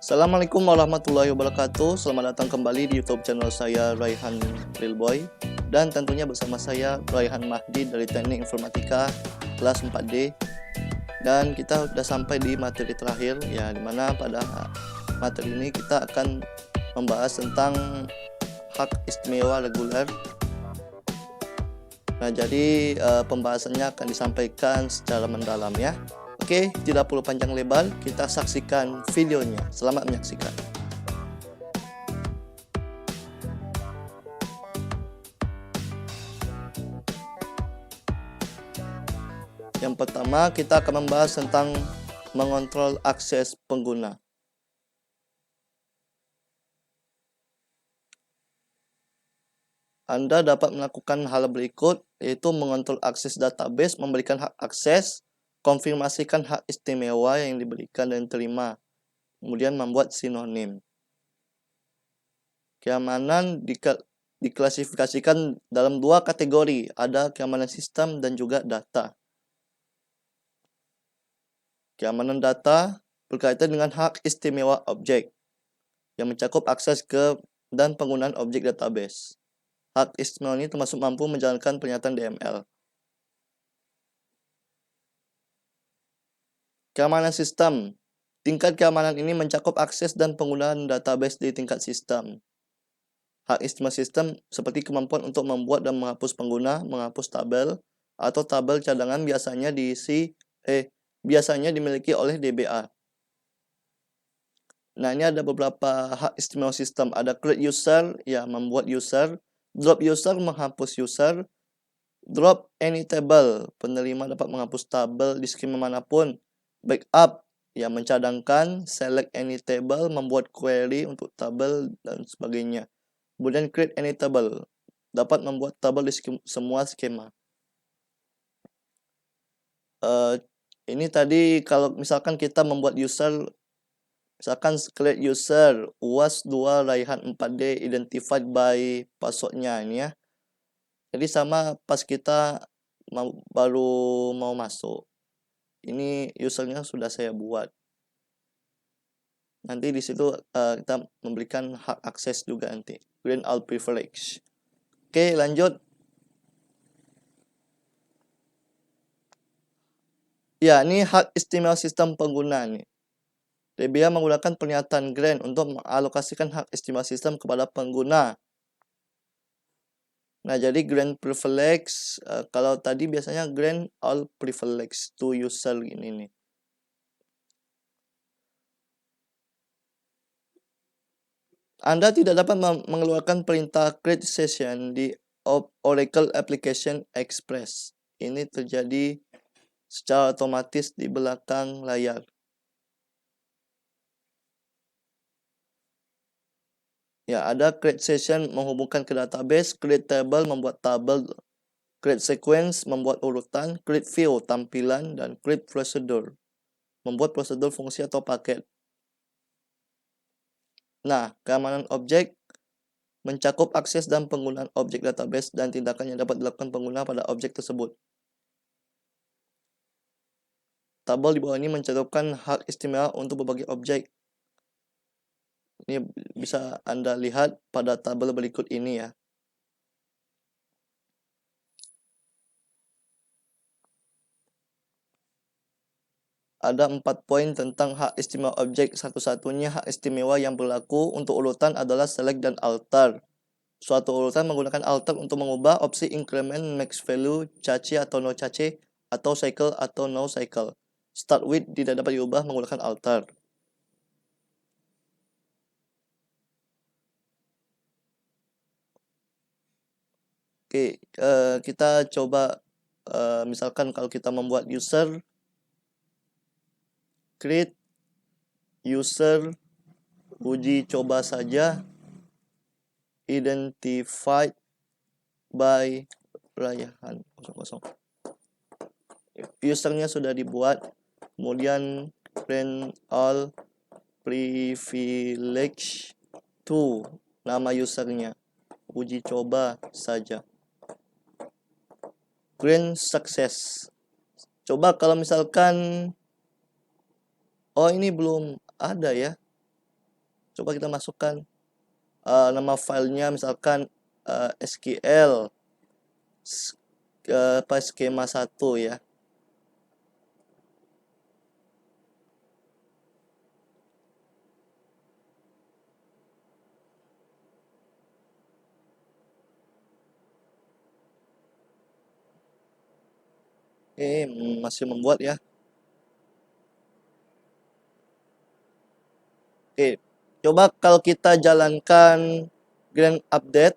Assalamualaikum warahmatullahi wabarakatuh. Selamat datang kembali di YouTube channel saya, Raihan Realboy. Dan tentunya bersama saya, Raihan Mahdi dari Teknik Informatika kelas 4D. Dan kita sudah sampai di materi terakhir, ya, dimana pada materi ini kita akan membahas tentang hak istimewa reguler. Nah, jadi pembahasannya akan disampaikan secara mendalam, ya. Oke, tidak perlu panjang lebar, kita saksikan videonya. Selamat menyaksikan. Yang pertama, kita akan membahas tentang mengontrol akses pengguna. Anda dapat melakukan hal berikut, yaitu mengontrol akses database, memberikan hak akses, konfirmasikan hak istimewa yang diberikan dan diterima, kemudian membuat sinonim. Keamanan diklasifikasikan dalam dua kategori, ada keamanan sistem dan juga data. Keamanan data berkaitan dengan hak istimewa objek, yang mencakup akses ke dan penggunaan objek database. Hak istimewa ini termasuk mampu menjalankan pernyataan DML. Keamanan sistem. Tingkat keamanan ini mencakup akses dan penggunaan database di tingkat sistem. Hak istimewa sistem seperti kemampuan untuk membuat dan menghapus pengguna, menghapus tabel, atau tabel cadangan biasanya dimiliki oleh DBA. Nah, ini ada beberapa hak istimewa sistem. Ada create user, ya, membuat user. Drop user, menghapus user. Drop any table, penerima dapat menghapus tabel di skema manapun. Backup, ya, mencadangkan. Select any table, membuat query untuk tabel dan sebagainya. Kemudian create any table, dapat membuat tabel di semua skema. Ini tadi kalau misalkan kita membuat user, misalkan create user UAS2 Raihan 4D identified by passwordnya ini, ya. Jadi sama pas kita baru mau masuk, ini usernya sudah saya buat. Nanti di situ kita memberikan hak akses juga nanti. Grant all privilege. Oke, lanjut. Ya, ini hak istimewa sistem pengguna nih. DBA menggunakan pernyataan grant untuk mengalokasikan hak istimewa sistem kepada pengguna. Nah, jadi grant privilege, kalau tadi biasanya grant all privilege to user ini nih. Anda tidak dapat mengeluarkan perintah create session di Oracle Application Express. Ini terjadi secara otomatis di belakang layar. Ya, ada create session menghubungkan ke database, create table membuat tabel, create sequence membuat urutan, create view tampilan, dan create procedure membuat prosedur fungsi atau paket. Nah, keamanan objek mencakup akses dan penggunaan objek database dan tindakan yang dapat dilakukan pengguna pada objek tersebut. Tabel di bawah ini mencantumkan hak istimewa untuk berbagai objek. Ini bisa Anda lihat pada tabel berikut ini, ya. Ada 4 poin tentang hak istimewa objek. Satu-satunya hak istimewa yang berlaku untuk urutan adalah select dan alter. Suatu urutan menggunakan alter untuk mengubah opsi increment, max value, cache atau no cache, atau cycle atau no cycle. Start with tidak dapat diubah menggunakan alter. Oke, kita coba misalkan kalau kita membuat user, create user uji coba saja, identified by Raihan 00. Usernya sudah dibuat, kemudian grant all privilege to nama usernya, uji coba saja. Grant success. Coba kalau misalkan, oh, ini belum ada, ya. Coba kita masukkan nama filenya misalkan SQL skema 1 ya. Oke, masih membuat ya. Oke, coba kalau kita jalankan grand update,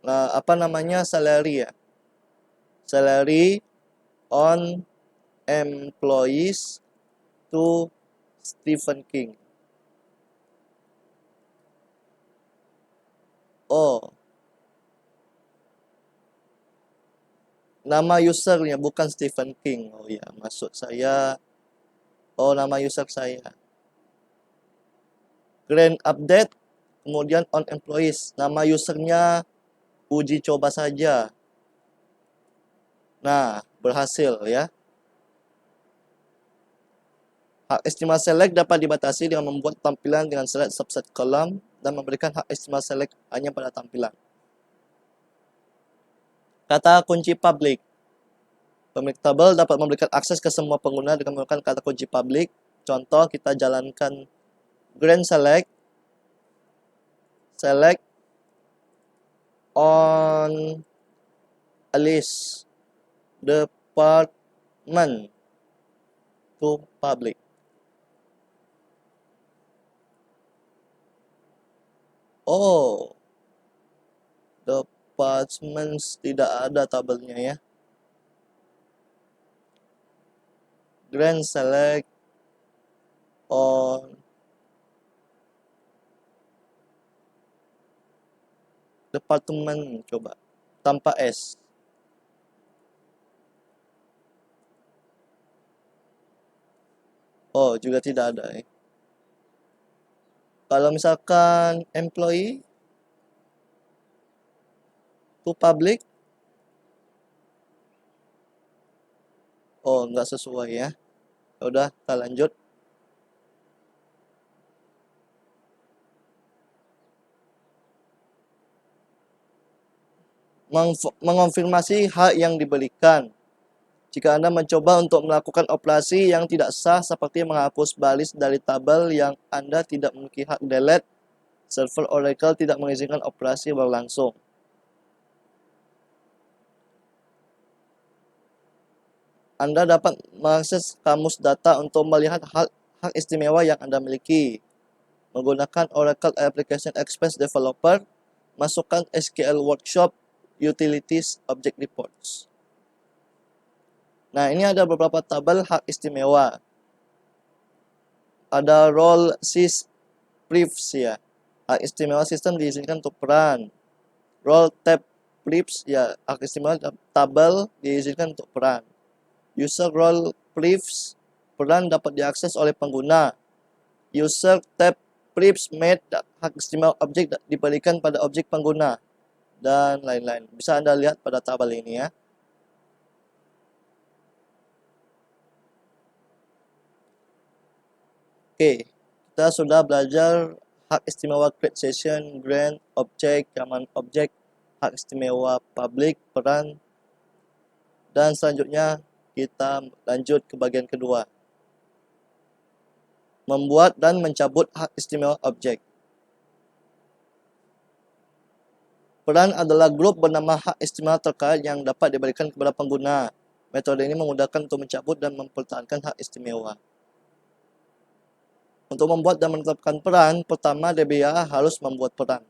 apa namanya, salary ya. Salary on employees to Stephen King. Oh, nama usernya bukan Stephen King. Oh ya, maksud saya. Oh, nama user saya. Grand update, kemudian on employees. Nama usernya uji coba saja. Nah, berhasil ya. Hak istimewa select dapat dibatasi dengan membuat tampilan dengan select subset kolom dan memberikan hak istimewa select hanya pada tampilan. Kata kunci public. Pemilik tabel dapat memberikan akses ke semua pengguna dengan menggunakan kata kunci public. Contoh, kita jalankan grand select on a list department to public. Oh, departments tidak ada tabelnya ya. Grand select on department, coba tanpa S. Oh, juga tidak ada ya. Kalau misalkan employee to public, oh nggak sesuai ya. Udah, kita lanjut. Mengonfirmasi hak yang diberikan. Jika Anda mencoba untuk melakukan operasi yang tidak sah seperti menghapus baris dari tabel yang Anda tidak memiliki hak delete, server Oracle tidak mengizinkan operasi berlangsung. Anda dapat mengakses kamus data untuk melihat hak istimewa yang Anda miliki. Menggunakan Oracle Application Express Developer, masukkan SQL Workshop Utilities Object Reports. Nah, ini ada beberapa tabel hak istimewa. Ada role sys prefs ya. Hak istimewa sistem diizinkan untuk peran. Role tab prefs ya, hak istimewa tabel diizinkan untuk peran. User role prefs, peran dapat diakses oleh pengguna. User tab prefs made, hak istimewa objek diberikan pada objek pengguna, dan lain-lain. Bisa Anda lihat pada tabel ini ya. Oke, kita sudah belajar hak istimewa create session, grant, object, command object, hak istimewa public, peran, dan selanjutnya kita lanjut ke bagian kedua. Membuat dan mencabut hak istimewa objek. Peran adalah grup bernama hak istimewa terkait yang dapat diberikan kepada pengguna. Metode ini memudahkan untuk mencabut dan mempertahankan hak istimewa. Untuk membuat dan menetapkan peran, pertama DBA harus membuat peran.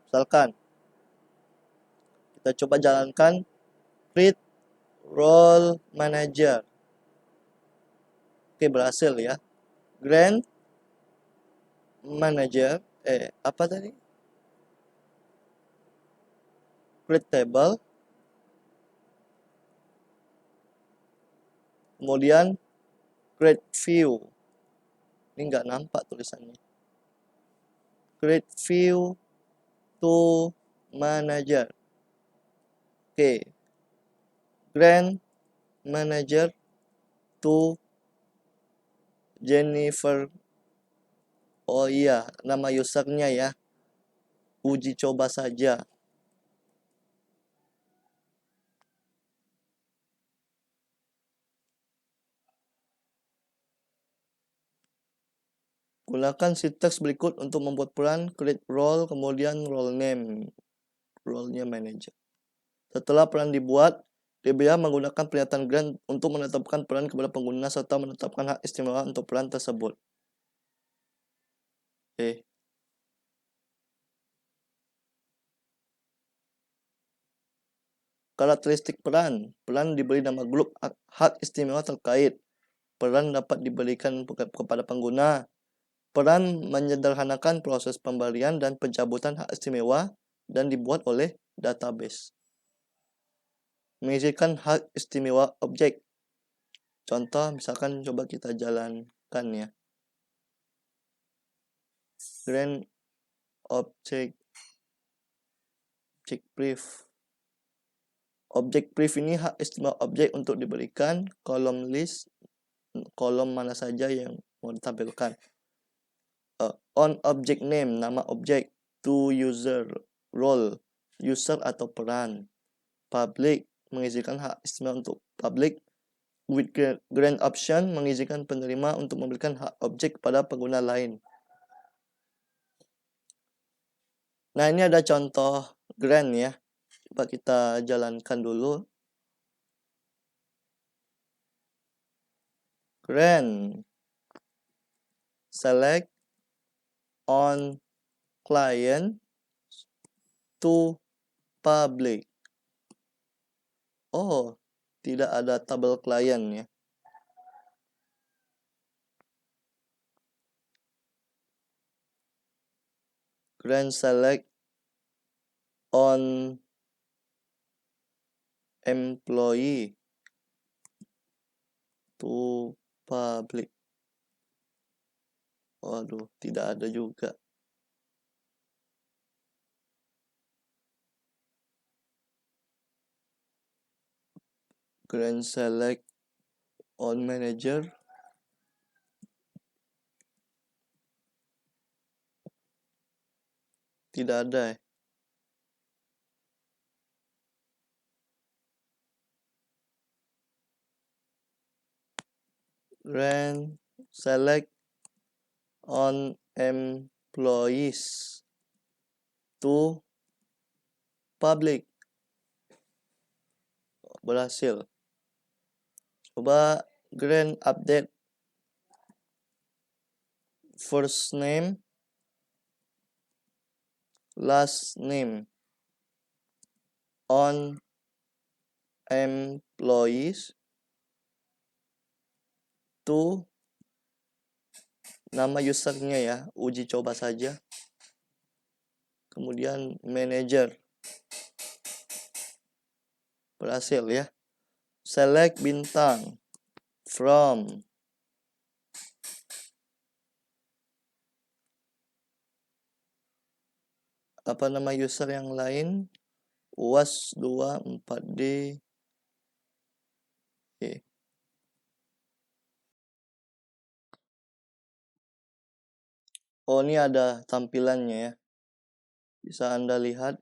Misalkan, kita coba jalankan create role manager. Oke, berhasil ya. Grant manager, apa tadi? Create table. Kemudian create view. Ini nggak nampak tulisannya. Create view to manager. Oke. Grant manager to Jennifer Oh iya, nama usernya ya. Uji coba saja. Gunakan sintaks berikut untuk membuat peran, create role, kemudian role name. Role-nya manager. Setelah peran dibuat, DBA menggunakan pernyataan grant untuk menetapkan peran kepada pengguna serta menetapkan hak istimewa untuk peran tersebut. Karakteristik peran. Peran diberi nama grup hak istimewa terkait. Peran dapat diberikan kepada pengguna. Peran menyederhanakan proses pemberian dan pencabutan hak istimewa dan dibuat oleh database. Mengizinkan hak istimewa objek. Contoh misalkan coba kita jalankan ya. Grant object brief. Objek brief ini hak istimewa objek untuk diberikan kolom list, kolom mana saja yang mau ditampilkan. On object name, nama objek. To user, role, user atau peran. Public, mengizinkan hak istimewa untuk public. With grant option, mengizinkan penerima untuk memberikan hak objek kepada pengguna lain. Nah, ini ada contoh grant ya. Coba kita jalankan dulu. Grant. Select on client to public. Oh, tidak ada tabel client ya. Grant select on employee to public. Waduh, tidak ada juga. Grant select on manager. Tidak ada ya. Grant select on employees to public. Berhasil. Coba grant update first name, last name on employees to nama usernya ya, uji coba saja. Kemudian manager. Berhasil ya. Select bintang from apa nama user yang lain, UAS 24D. Oke. Oh, ini ada tampilannya ya. Bisa Anda lihat.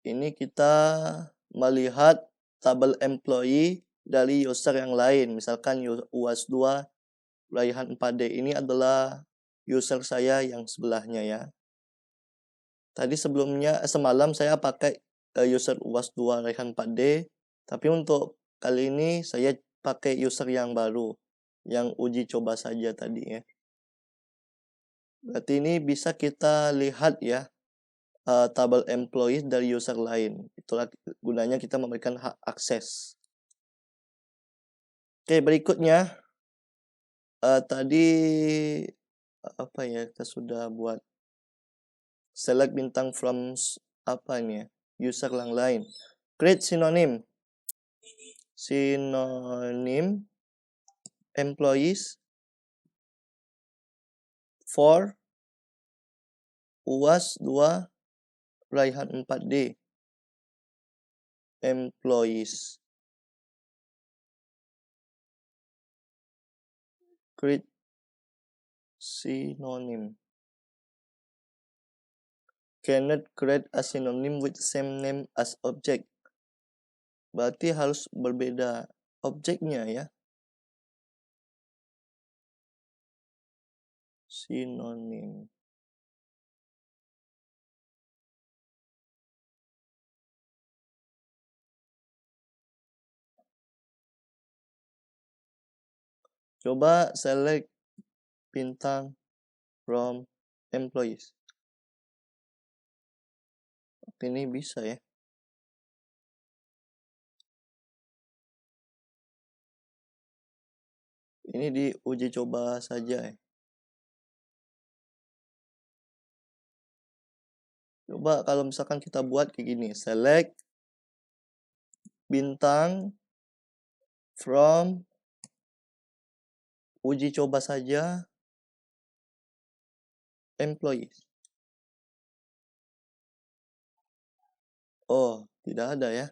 Ini kita melihat tabel employee dari user yang lain. Misalkan UAS 2 Raihan 4D ini adalah user saya yang sebelahnya ya. Tadi semalam saya pakai user UAS 2 Raihan 4D, tapi untuk kali ini saya pakai user yang baru, yang uji coba saja tadi ya. Berarti ini bisa kita lihat ya, tabel employee dari user lain. Itulah gunanya kita memberikan hak akses. Oke, berikutnya tadi apa ya, kita sudah buat select bintang from apa ini ya, user yang lain. Create synonym. Synonym employees for UAS 2 Raihan 4D. Employees. Create Synonym. Cannot create a synonym with same name as object. Berarti harus berbeda objeknya ya. Synonym. Coba select bintang from employees. Ini bisa ya. Ini diuji coba saja ya. Coba kalau misalkan kita buat kayak gini, select bintang from uji coba saja employees. Oh, tidak ada ya.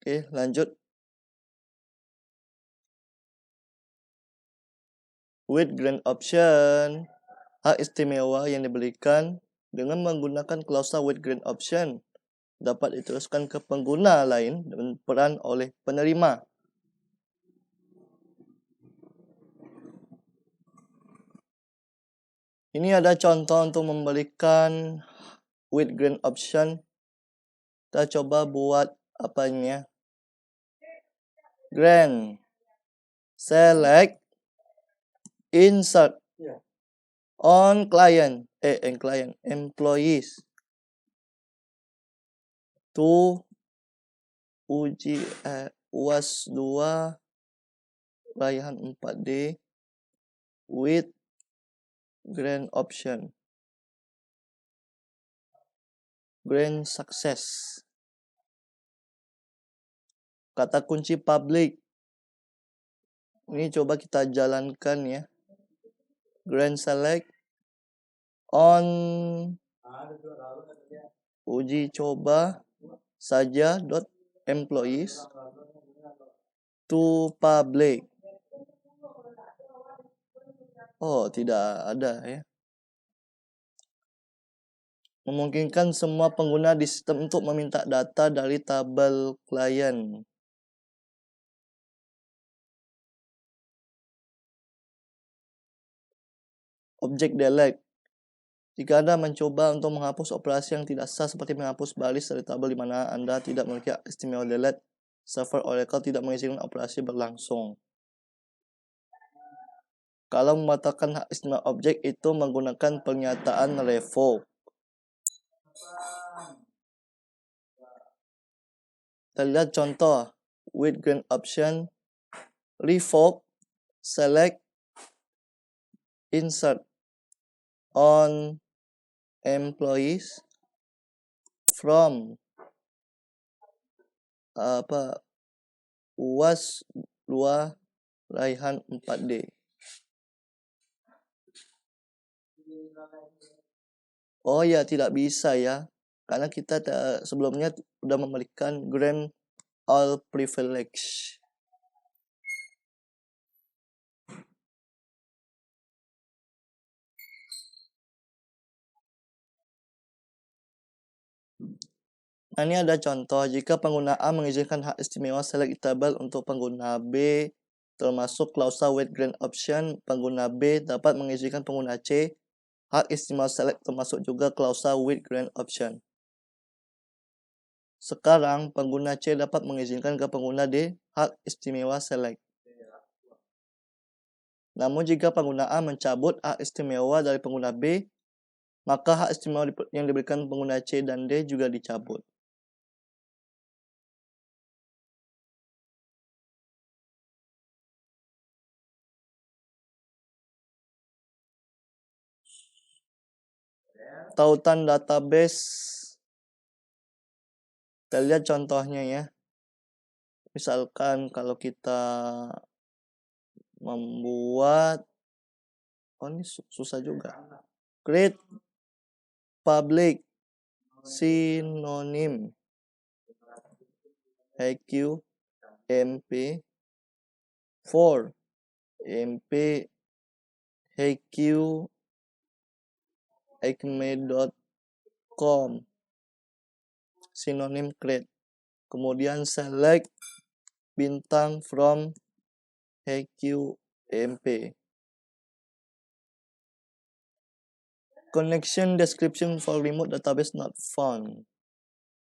Oke, lanjut. With grant option, hak istimewa yang diberikan dengan menggunakan klausa with grant option dapat diteruskan ke pengguna lain dan peran oleh penerima. Ini ada contoh untuk memberikan with grant option. Kita coba buat apanya? Grant, select, insert on client, employees to uji UAS 2 raihan 4D with grant option. Grant success. Kata kunci public. Ini coba kita jalankan ya. Grant select on uji coba saja employees to public. Oh, tidak ada ya. Memungkinkan semua pengguna di sistem untuk meminta data dari tabel klien. Objek delete. Jika Anda mencoba untuk menghapus operasi yang tidak sah seperti menghapus baris dari tabel di mana Anda tidak memiliki hak istimewa delete, server Oracle tidak mengizinkan operasi berlangsung. Kalau membatalkan hak istimewa objek itu menggunakan pernyataan revoke. Kita lihat contoh with grant option, revoke, select, insert on employees from UAS 2 raihan 4D. Oh ya, tidak bisa ya. Karena kita sebelumnya sudah memberikan grant all privilege. Nah, ini ada contoh. Jika pengguna A mengizinkan hak istimewa select table untuk pengguna B, termasuk klausa with grant option, pengguna B dapat mengizinkan pengguna C hak istimewa select termasuk juga klausa with grant option. Sekarang, pengguna C dapat mengizinkan ke pengguna D hak istimewa select. Namun jika pengguna A mencabut hak istimewa dari pengguna B, maka hak istimewa yang diberikan pengguna C dan D juga dicabut. Tautan database. Kita lihat contohnya ya. Misalkan kalau kita membuat, oh ini susah juga. Create public synonym. HQ MP 4 MP HQ acme.com synonym create, kemudian select bintang from HQ MP. Connection description for remote database not found.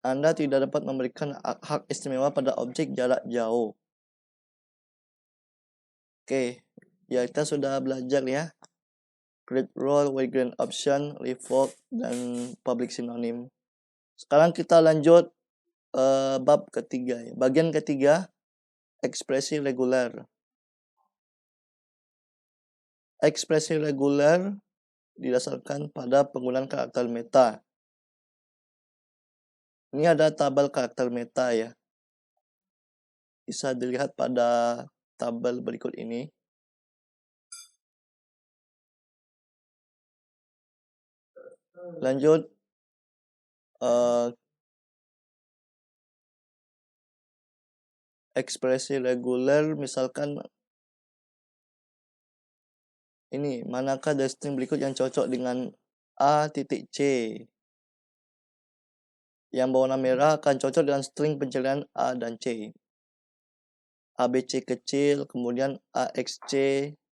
Anda tidak dapat memberikan hak istimewa pada objek jarak jauh. Oke, ya kita sudah belajar ya. Create role, background option, revoke, dan public synonym. Sekarang kita lanjut bab ketiga ya. Bagian ketiga, ekspresi reguler. Ekspresi reguler didasarkan pada penggunaan karakter meta. Ini ada tabel karakter meta ya. Bisa dilihat pada tabel berikut ini. Lanjut, ekspresi reguler, misalkan ini, manakah dari string berikut yang cocok dengan A titik C? Yang berwarna merah akan cocok dengan string pencarian A dan C. ABC kecil, kemudian AXC,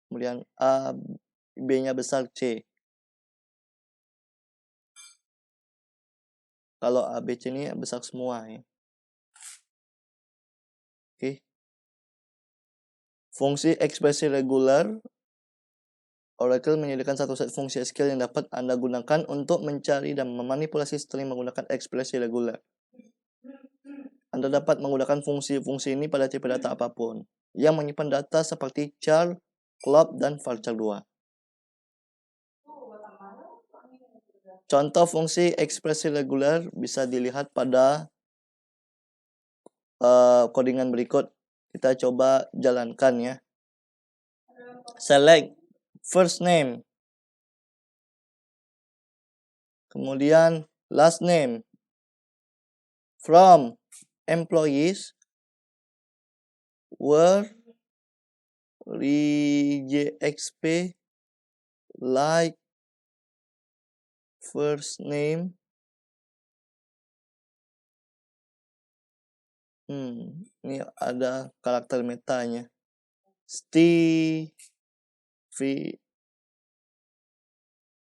kemudian A, B-nya besar, C. Kalau ABC ini besar semua ya. Oke. Fungsi ekspresi reguler. Oracle menyediakan satu set fungsi SQL yang dapat Anda gunakan untuk mencari dan memanipulasi string menggunakan ekspresi reguler. Anda dapat menggunakan fungsi-fungsi ini pada tipe data apapun yang menyimpan data seperti char, club, dan varchar 2. Contoh fungsi ekspresi reguler bisa dilihat pada codingan berikut. Kita coba jalankan ya. Select first name, kemudian last name from employees where rejxp like first name. Ini ada karakter metanya. Steve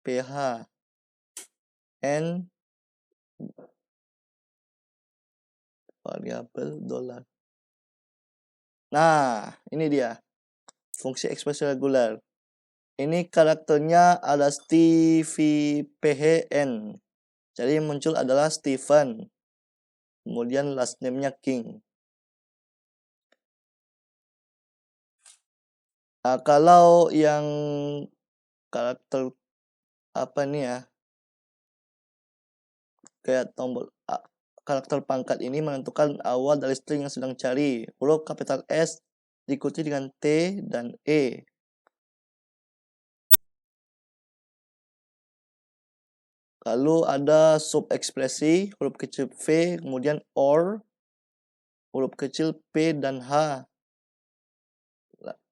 PH N variabel dollar. Nah, ini dia fungsi ekspresi reguler. Ini karakternya ada Steve PHN. Jadi yang muncul adalah Stephen. Kemudian last name-nya King. Nah, kalau yang karakter apa nih ya? Kayak tombol karakter pangkat ini menentukan awal dari string yang sedang cari. Huruf kapital S diikuti dengan T dan E. Lalu ada sub ekspresi, huruf kecil V, kemudian OR, huruf kecil P dan H.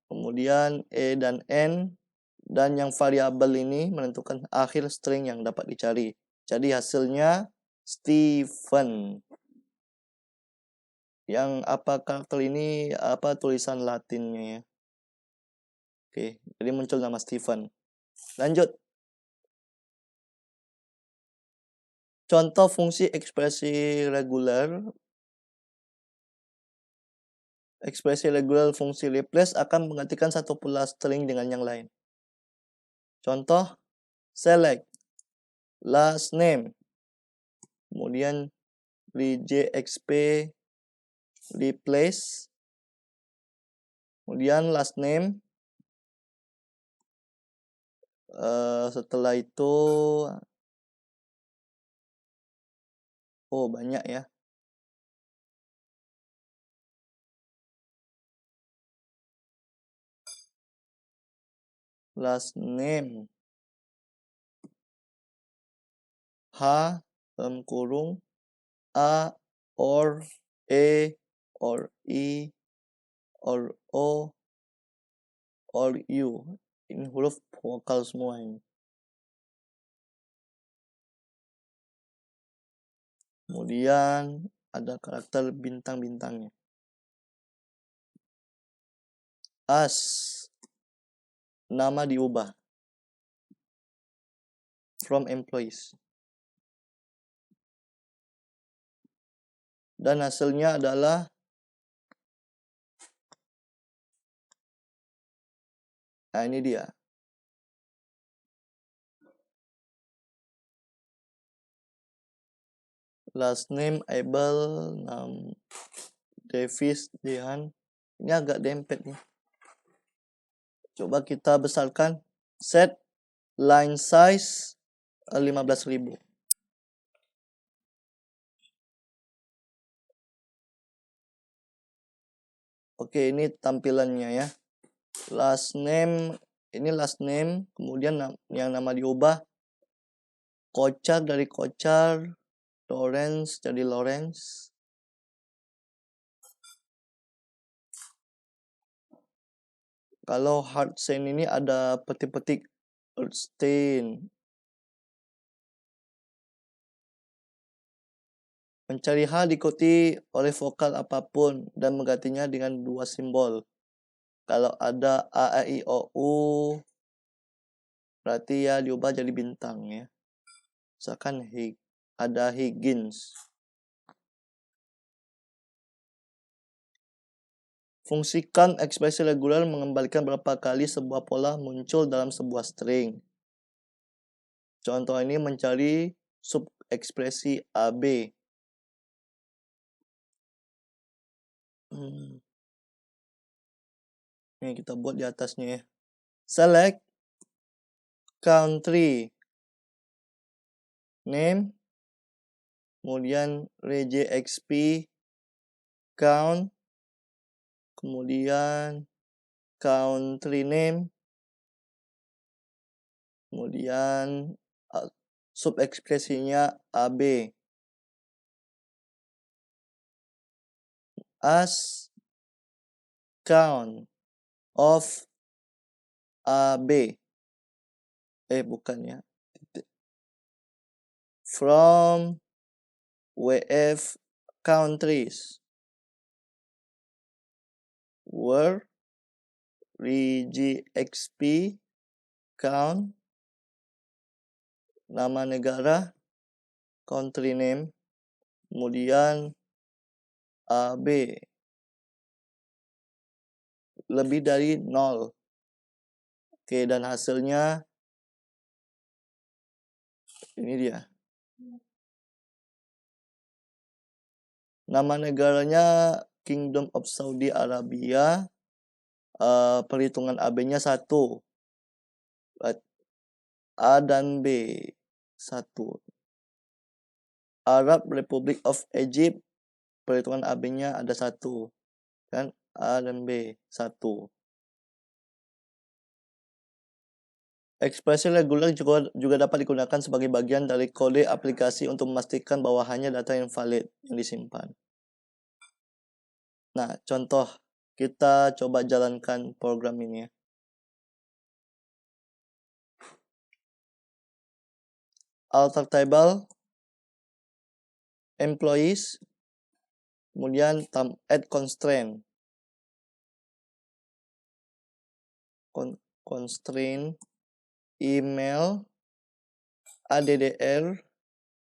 Kemudian E dan N, dan yang variabel ini menentukan akhir string yang dapat dicari. Jadi hasilnya Stephen. Yang apa karakter ini apa tulisan Latinnya ya. Oke, jadi muncul nama Stephen. Lanjut. Contoh fungsi ekspresi reguler. Ekspresi reguler fungsi replace akan menggantikan satu pula string dengan yang lain. Contoh, select last name, kemudian rejxp replace, kemudian last name, setelah itu banyak ya. Last name H kurung A or E or I, or O, or U. Ini huruf vokal semua ini. Kemudian ada karakter bintang-bintangnya. As, nama diubah. From employees. Dan hasilnya adalah ini dia. Last name Abel, Davis, Dehan. Ini agak dempet nih. Coba kita besarkan. Set line size 15.000. Oke, ini tampilannya ya. Last name, ini last name, kemudian yang nama diubah. Kocar dari Kocar, Lawrence jadi Lawrence. Kalau hard sign ini ada petik-petik stain. Mencari H diikuti oleh vokal apapun dan menggantinya dengan 2 simbol. Kalau ada A, E, I, O, U, berarti ya diubah jadi bintang ya. Misalkan ada Higgins. Fungsikan ekspresi reguler mengembalikan berapa kali sebuah pola muncul dalam sebuah string. Contoh ini mencari subekspresi AB. Ini kita buat di atasnya ya. Select country name, kemudian RegXP count, kemudian country name, kemudian subekspresinya AB. As count of AB. Bukan ya. From WF countries were RegXP count, nama negara, country name, kemudian AB lebih dari 0. Oke, dan hasilnya ini dia. Nama negaranya Kingdom of Saudi Arabia. Perhitungan AB-nya 1. A dan B 1. Arab Republic of Egypt, perhitungan AB-nya ada 1. Kan A dan B 1. Ekspresi reguler juga dapat digunakan sebagai bagian dari kode aplikasi untuk memastikan bahwa hanya data yang valid yang disimpan. Nah, contoh kita coba jalankan program ini ya. Alter table, employees, kemudian add constraint. Constraint email ADDR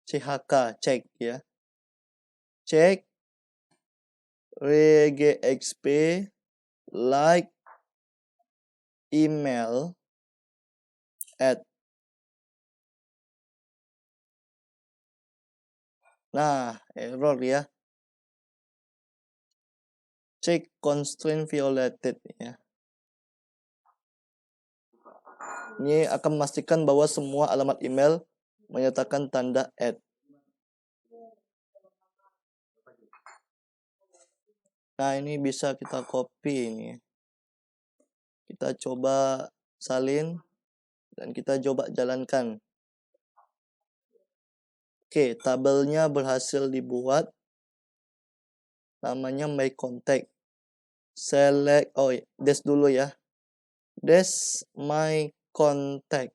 CHK, cek ya. Cek RegXP like email add. Nah, error ya. Cek constraint violated ya. Ini akan memastikan bahwa semua alamat email menyertakan tanda add. Nah, ini bisa kita copy ini. Kita coba salin dan kita coba jalankan. Oke, tabelnya berhasil dibuat. namanya My Contact. Select, des dulu ya. Des My Contact.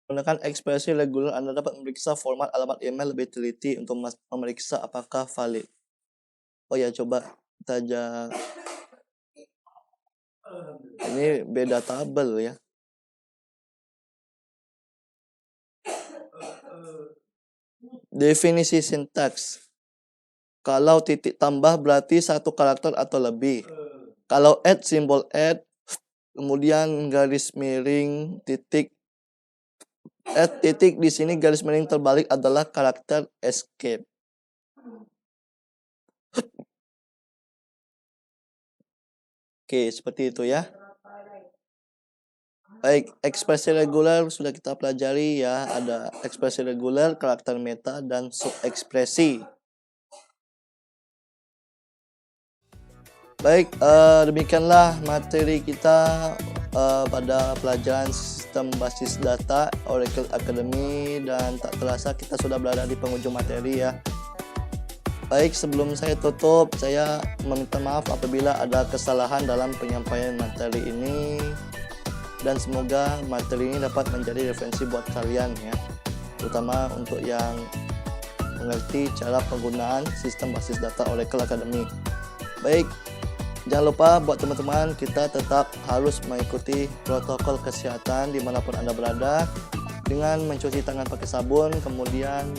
Menggunakan ekspresi reguler, Anda dapat memeriksa format alamat email lebih teliti untuk memeriksa apakah valid. Oh ya, coba kita aja. Ini beda tabel ya. Definisi sintaks. Kalau titik tambah berarti satu karakter atau lebih. Kalau add, simbol add, kemudian garis miring titik. Add titik di sini garis miring terbalik adalah karakter escape. Oke, seperti itu ya. Baik, ekspresi reguler sudah kita pelajari ya. Ada ekspresi reguler, karakter meta, dan subekspresi. Baik, demikianlah materi kita pada pelajaran sistem basis data Oracle Academy, dan tak terasa kita sudah berada di penghujung materi ya. Baik, sebelum saya tutup, saya meminta maaf apabila ada kesalahan dalam penyampaian materi ini, dan semoga materi ini dapat menjadi referensi buat kalian ya, terutama untuk yang mengerti cara penggunaan sistem basis data Oracle Academy. Baik, jangan lupa buat teman-teman, kita tetap harus mengikuti protokol kesehatan dimanapun Anda berada, dengan mencuci tangan pakai sabun, kemudian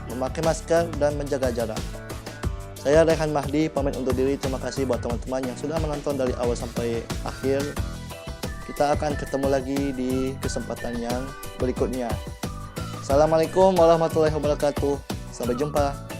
memakai masker dan menjaga jarak. Saya Rehan Mahdi pamit undur diri. Terima kasih buat teman-teman yang sudah menonton dari awal sampai akhir. Kita akan ketemu lagi di kesempatan yang berikutnya. Assalamualaikum warahmatullahi wabarakatuh. Sampai jumpa.